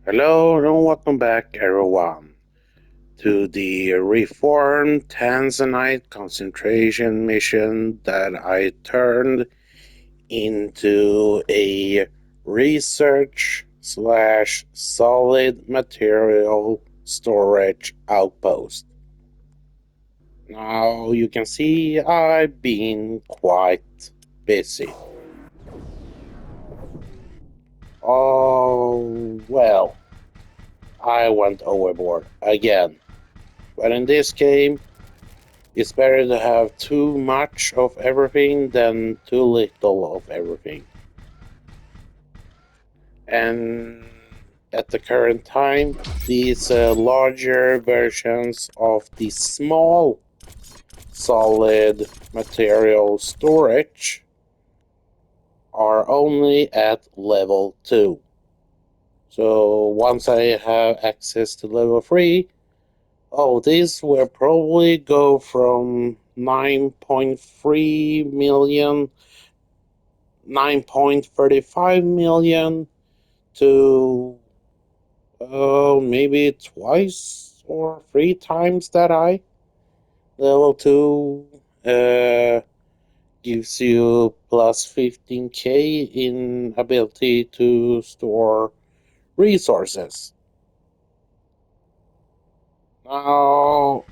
Hello and welcome back, everyone, to the reformed Tanzanite concentration mission that I turned into a research slash solid material storage outpost. Now you can see I've been quite busy. Oh, well, I went overboard again. But in this game, it's better to have too much of everything than too little of everything. And at the current time, these larger versions of the small solid material storage are only at level 2. So once I have access to level 3, this will probably go from 9.3 million, 9.35 million to maybe twice or three times that high. Level 2 gives you plus 15k in ability to store resources. Now,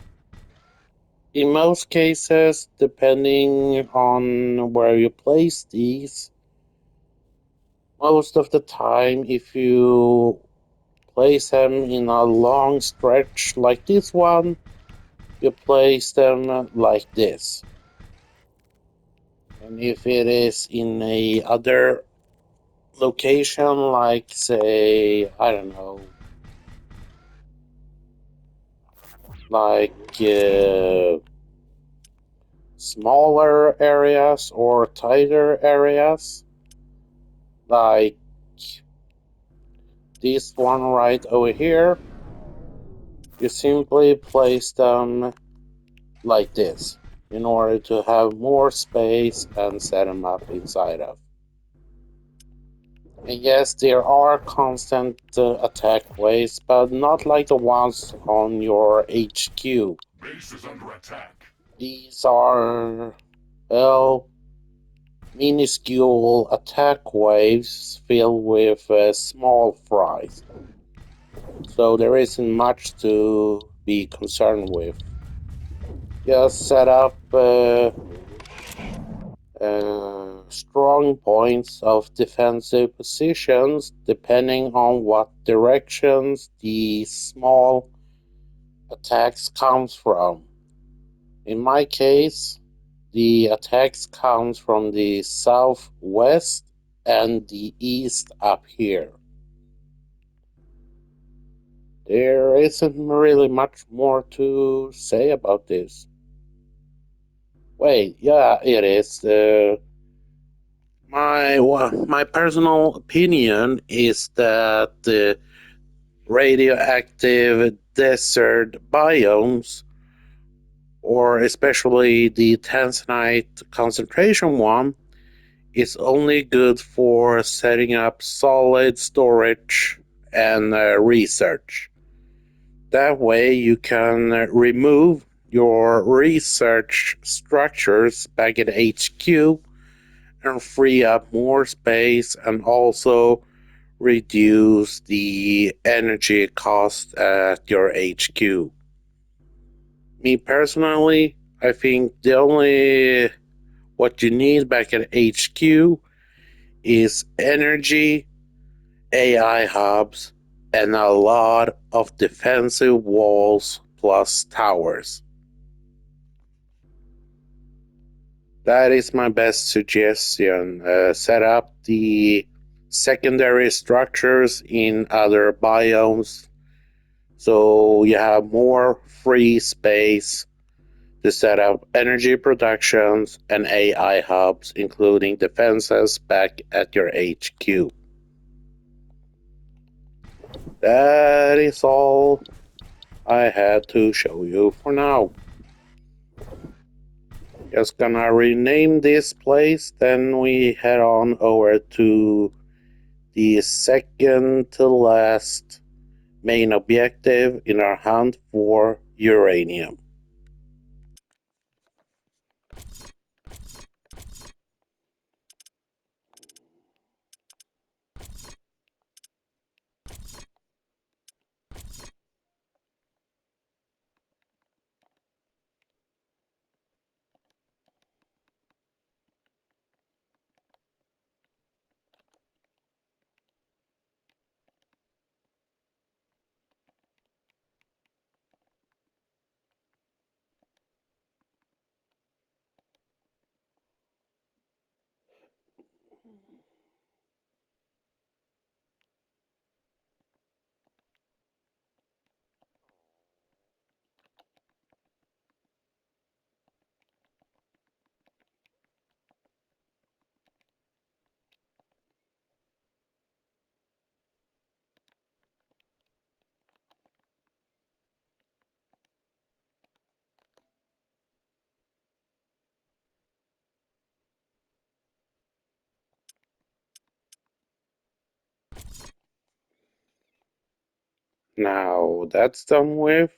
in most cases, depending on where you place these, most of the time, if you place them in a long stretch like this one, you place them like this. And if it is in a other location, like say, I don't know, like smaller areas or tighter areas, like this one right over here, you simply place them like this in order to have more space and set them up inside of. And yes, there are constant attack waves, but not like the ones on your HQ. Base is under attack. These are, well, minuscule attack waves filled with small fries. So there isn't much to be concerned with. Just set up strong points of defensive positions depending on what directions the small attacks comes from. In my case, the attacks comes from the southwest and the east up here. There isn't really much more to say about this. Wait, yeah, it is. My personal opinion is that the radioactive desert biomes, or especially the tanzanite concentration one, is only good for setting up solid storage and research. That way, you can remove your research structures back at HQ and free up more space and also reduce the energy cost at your HQ. Me personally, I think the only what you need back at HQ is energy, AI hubs, and a lot of defensive walls plus towers. That is my best suggestion. Set up the secondary structures in other biomes so you have more free space to set up energy productions and AI hubs, including defenses back at your HQ. That is all I had to show you for now. Just gonna rename this place, then we head on over to the second to last main objective in our hunt for uranium. Now that's done with.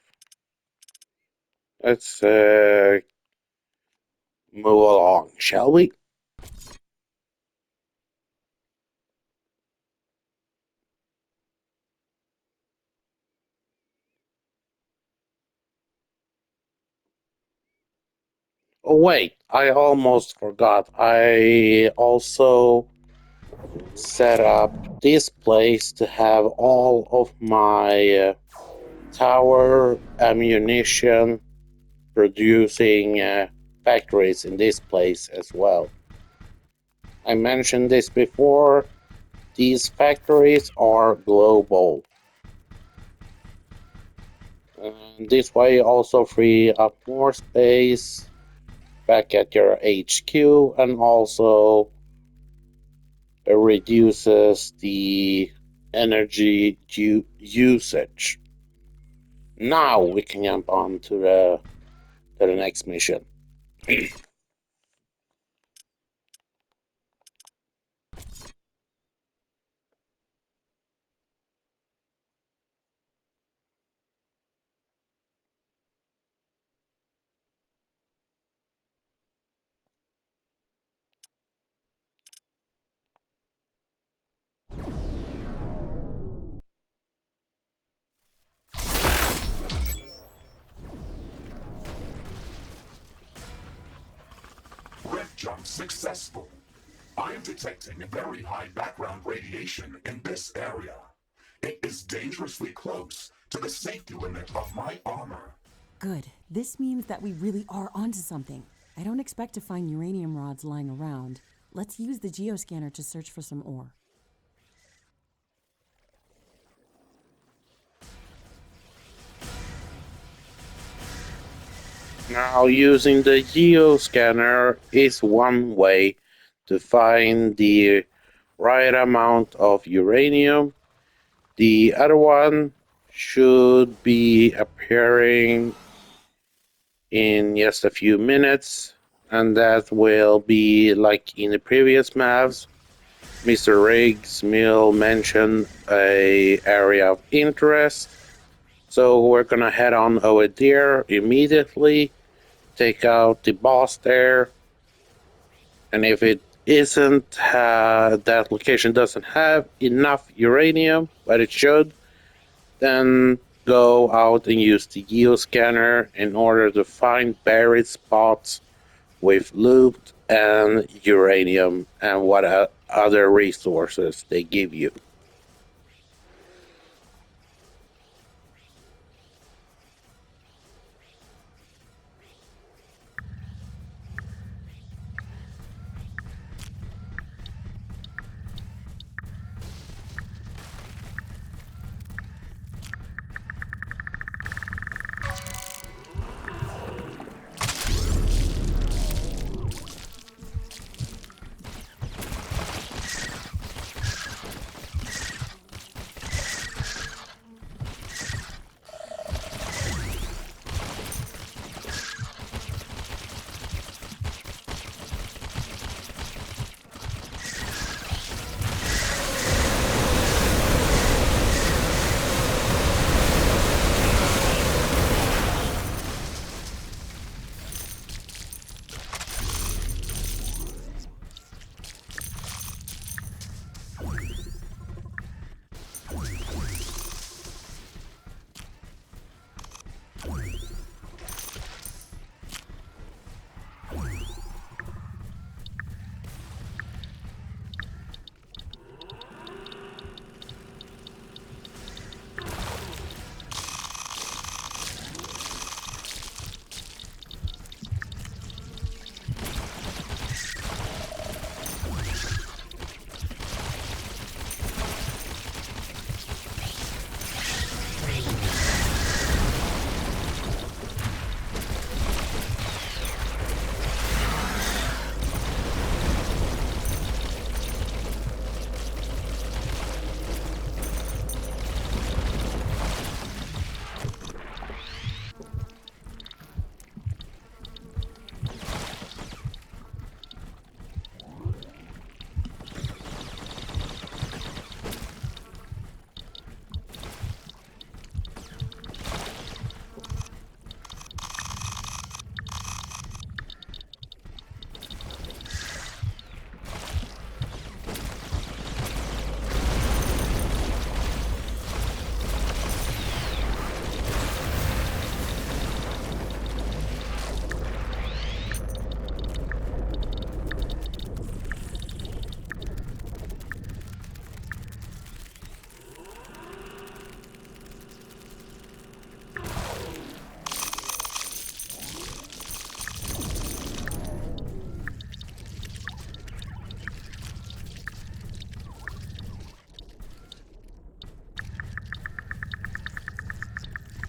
Let's move along, shall we? Oh, wait, I almost forgot. I also set up this place to have all of my tower ammunition producing factories in this place as well. I mentioned this before. These factories are global. And this way also free up more space back at your HQ and also reduces the energy usage. Now we can jump on to the next mission. Red jump successful. I am detecting very high background radiation in this area. It is dangerously close to the safety limit of my armor. Good. This means that we really are onto something. I don't expect to find uranium rods lying around. Let's use the geoscanner to search for some ore. Now, using the geoscanner is one way to find the right amount of uranium. The other one should be appearing in just a few minutes, and that will be like in the previous maps. Mr. Riggs Mill mentioned a area of interest, so we're gonna head on over there immediately, take out the boss there, and if it isn't, that location doesn't have enough uranium, but it should, then go out and use the geoscanner in order to find buried spots with loot and uranium and what other resources they give you.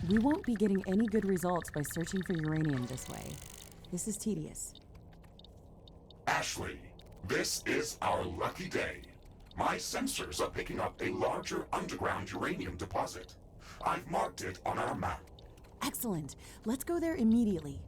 We won't be getting any good results by searching for uranium this way. This is tedious. Ashley, this is our lucky day. My sensors are picking up a larger underground uranium deposit. I've marked it on our map. Excellent. Let's go there immediately.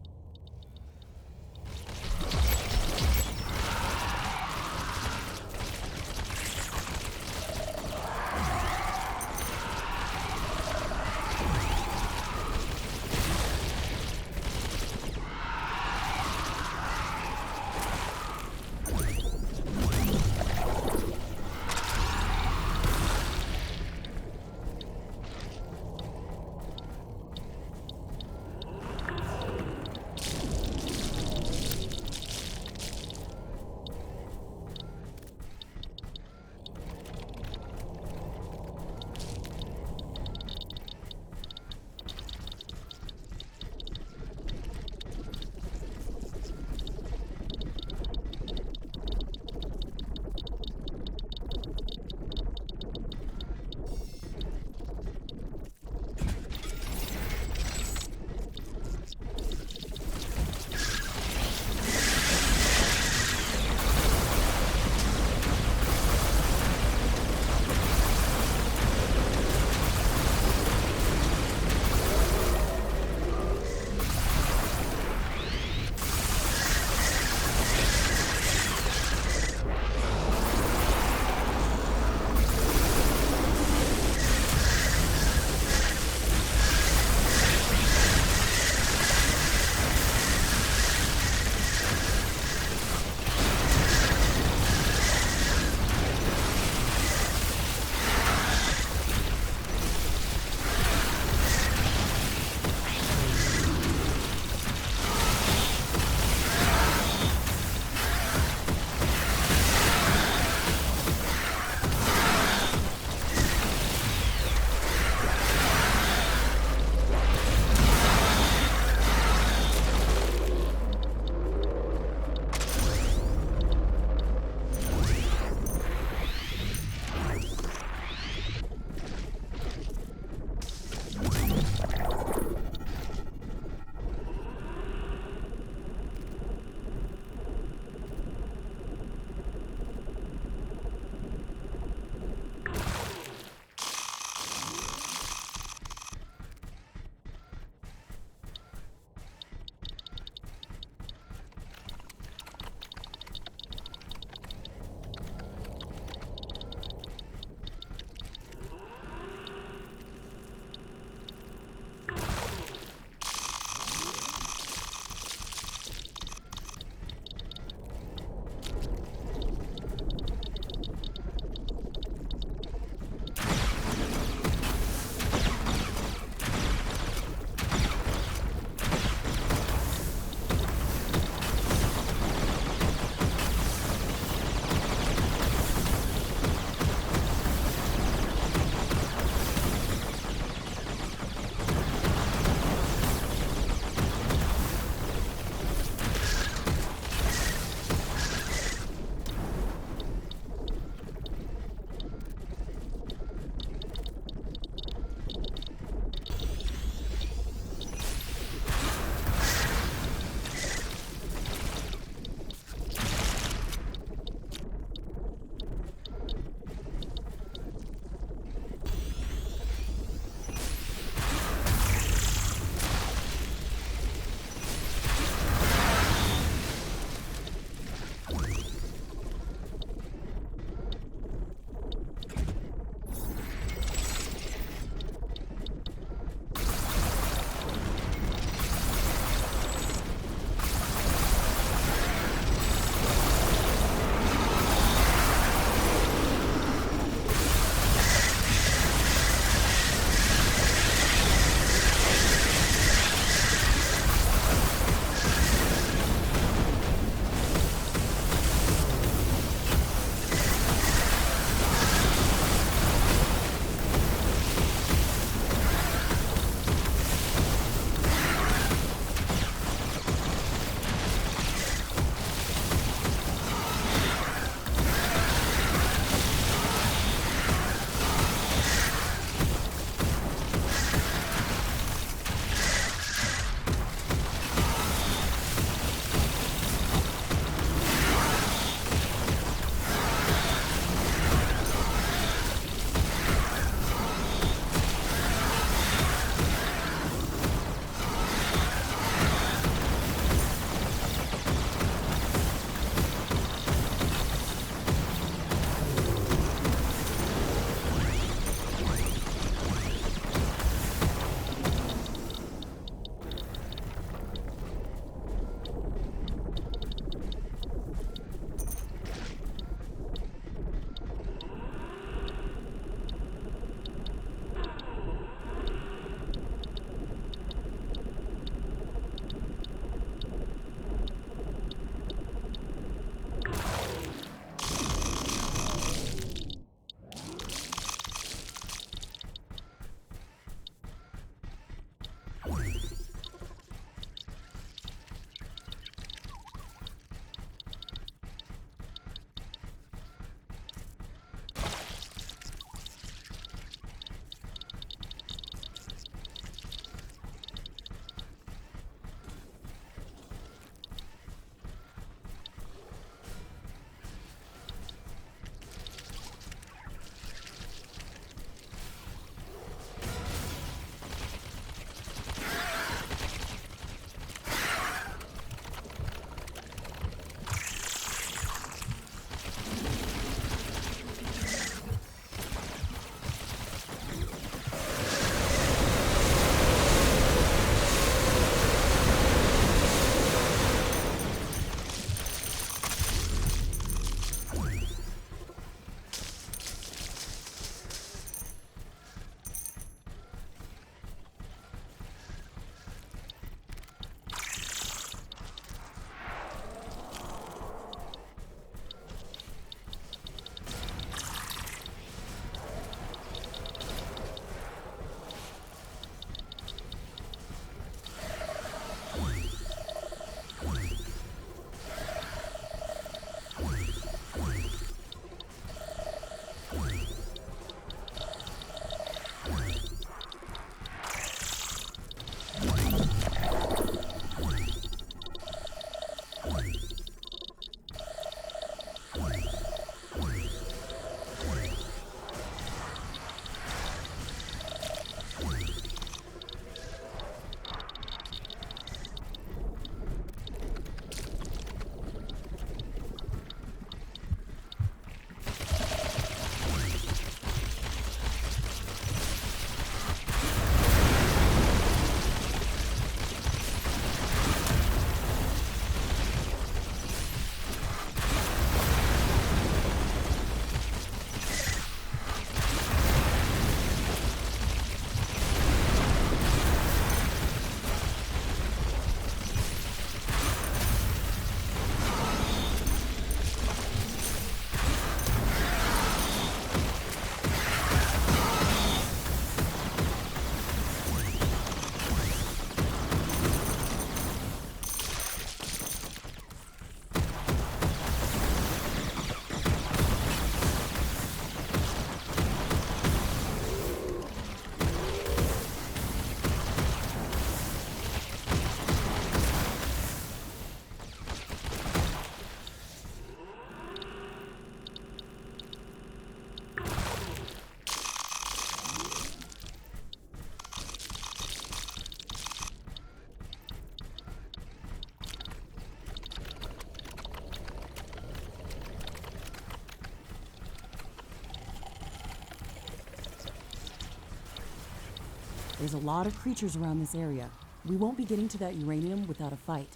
There's a lot of creatures around this area. We won't be getting to that uranium without a fight.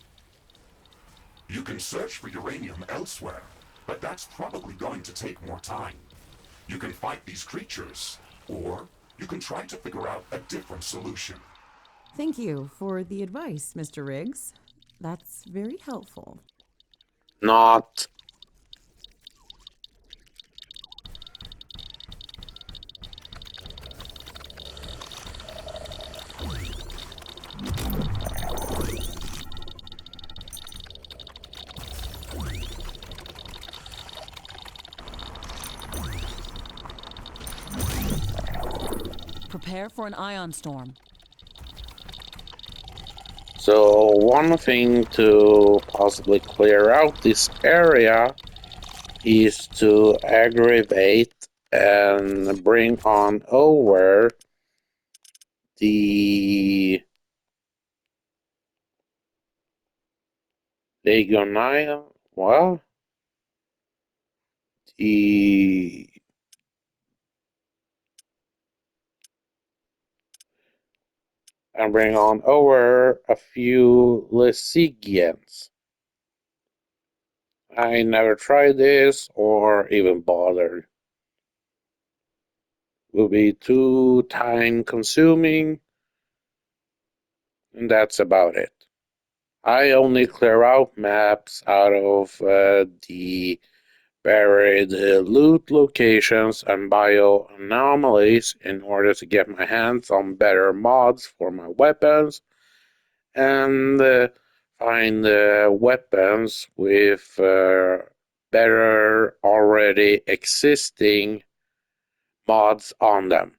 You can search for uranium elsewhere, but that's probably going to take more time. You can fight these creatures, or you can try to figure out a different solution. Thank you for the advice, Mr. Riggs. That's very helpful. Not. Prepare for an ion storm. So one thing to possibly clear out this area is to aggravate and bring on over the Legionnaire, well, the and bring on over a few Lesigians. I never tried this or even bothered. Will be too time consuming, and that's about it. I only clear out maps out of the buried loot locations and bio anomalies in order to get my hands on better mods for my weapons and find weapons with better already existing mods on them.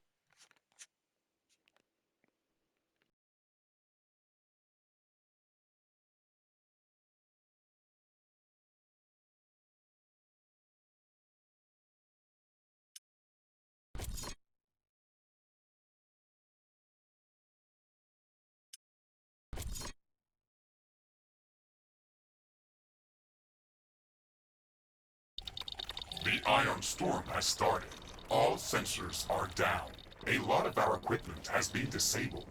The ion storm has started. All sensors are down. A lot of our equipment has been disabled.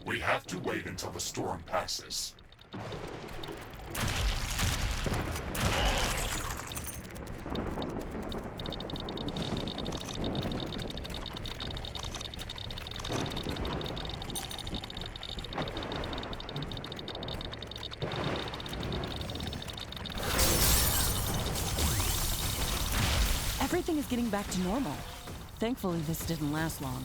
We have to wait until the storm passes. Everything is getting back to normal. Thankfully, this didn't last long.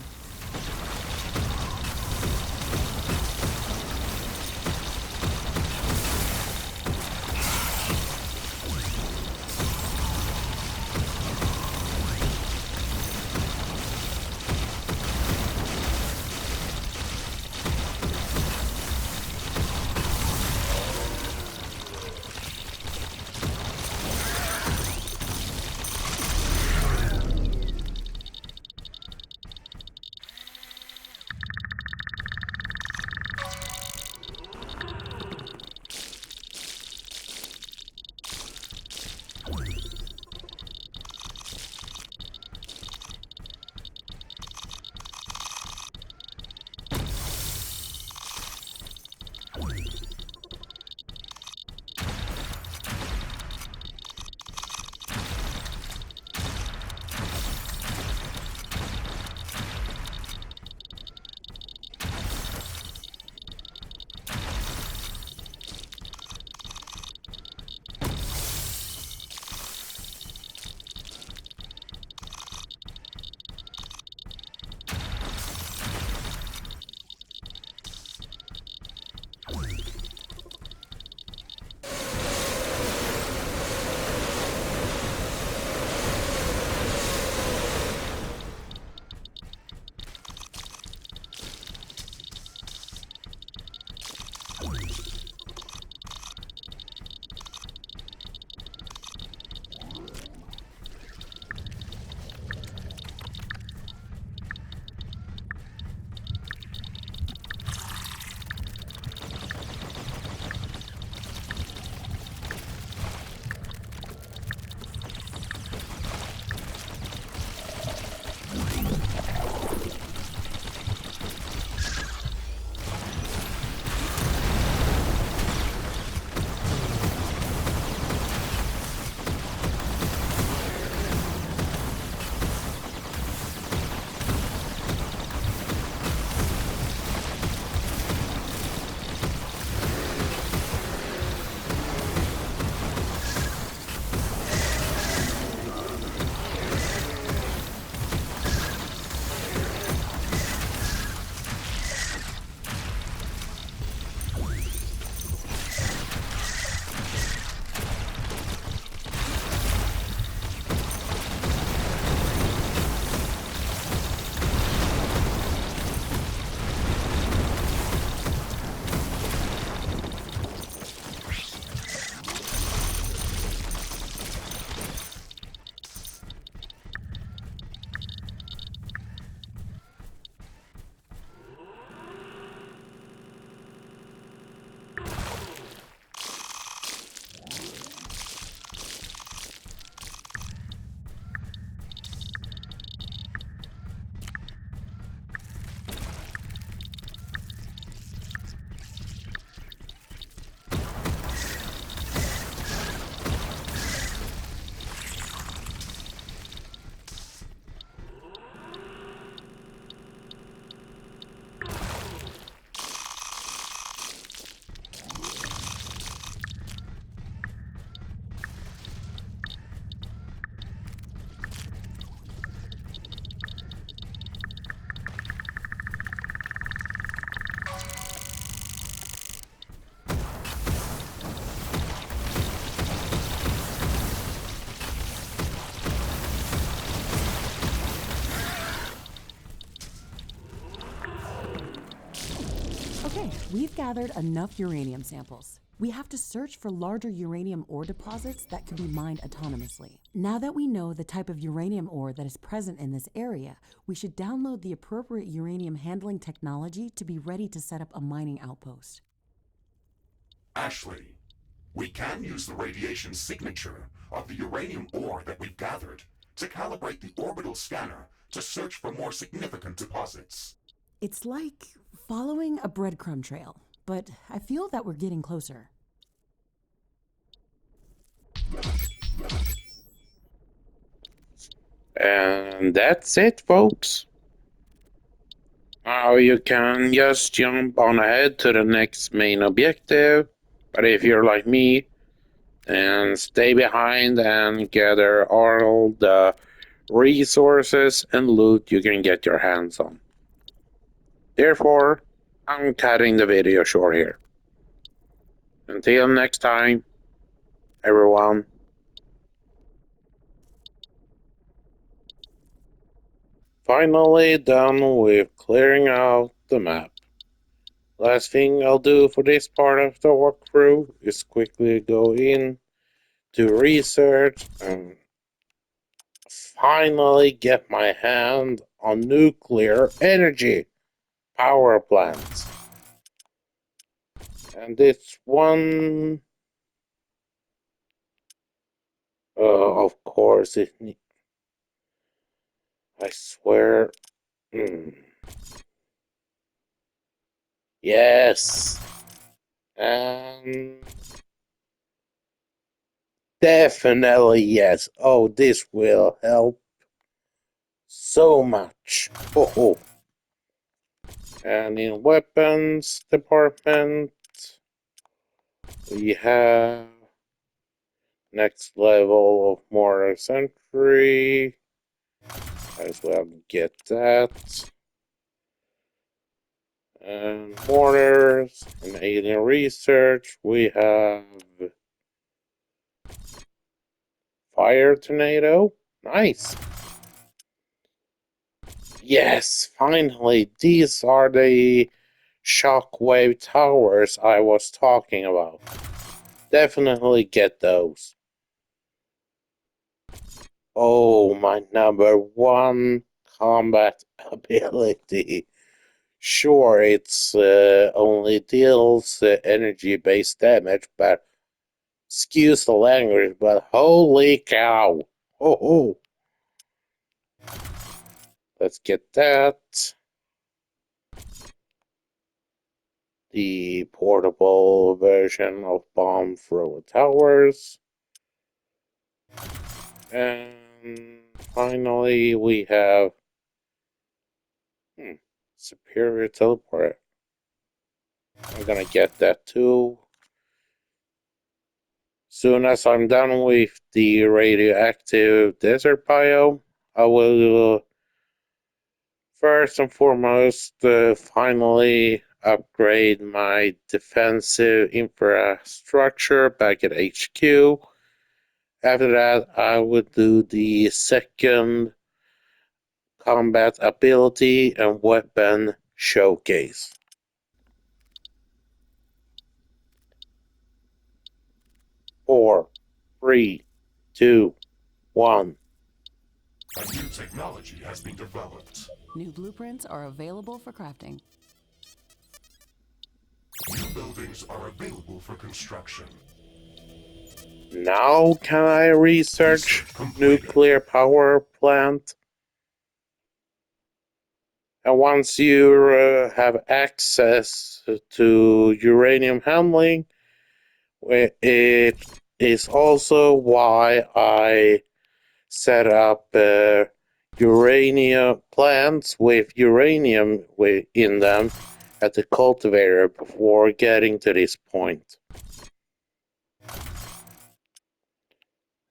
gathered enough uranium samples. We have to search for larger uranium ore deposits that can be mined autonomously. Now that we know the type of uranium ore that is present in this area, we should download the appropriate uranium handling technology to be ready to set up a mining outpost. Ashley, we can use the radiation signature of the uranium ore that we've gathered to calibrate the orbital scanner to search for more significant deposits. It's like following a breadcrumb trail, but I feel that we're getting closer. And that's it, folks. Now you can just jump on ahead to the next main objective, but if you're like me, then stay behind and gather all the resources and loot you can get your hands on. Therefore, I'm cutting the video short here. Until next time, everyone. Finally done with clearing out the map. Last thing I'll do for this part of the walkthrough is quickly go in to research and finally get my hand on nuclear energy power plants. And this one, of course, I swear. Yes. And definitely yes. Oh, this will help so much. Oh. And in weapons department, we have next level of mortar sentry. As well get that. And mortars and alien research, we have fire tornado. Nice. Yes, finally, these are the shockwave towers I was talking about. Definitely get those. Oh, my number one combat ability. Sure, it's only deals energy-based damage, but excuse the language, but holy cow. Oh. Let's get that. The portable version of bomb thrower towers. And finally, we have superior teleport. I'm gonna get that too. Soon as I'm done with the radioactive desert biome, I will first and foremost finally upgrade my defensive infrastructure back at HQ. After that, I would do the second combat ability and weapon showcase. 4, 3, 2, 1. A new technology has been developed. New blueprints are available for crafting. New buildings are available for construction. Now can I research nuclear power plant? And once you have access to uranium handling, it is also why I set up uranium plants with uranium in them at the cultivator before getting to this point.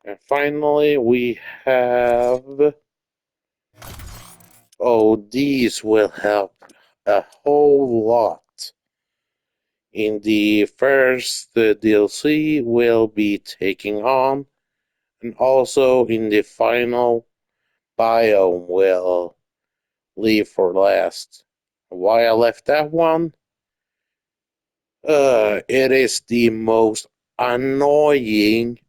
And finally, we have... Oh, these will help a whole lot. In the first DLC, we'll be taking on, and also in the final biome, we'll leave for last. Why I left that one? It is the most annoying,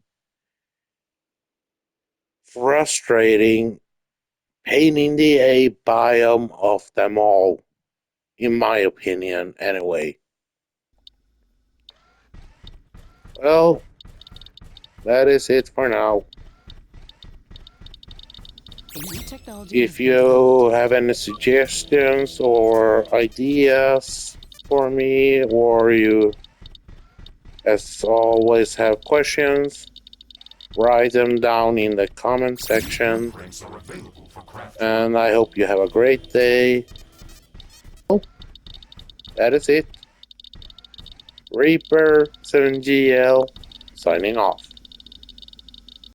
frustrating, pain in the a biome of them all, in my opinion, anyway. Well, that is it for now. The new technology has If been developed. you have any suggestions or ideas for me, or you, as always, have questions, write them down in the comment section. Blueprints are available for crafting. And I hope you have a great day. Oh, that is it. Reaper 7GL signing off.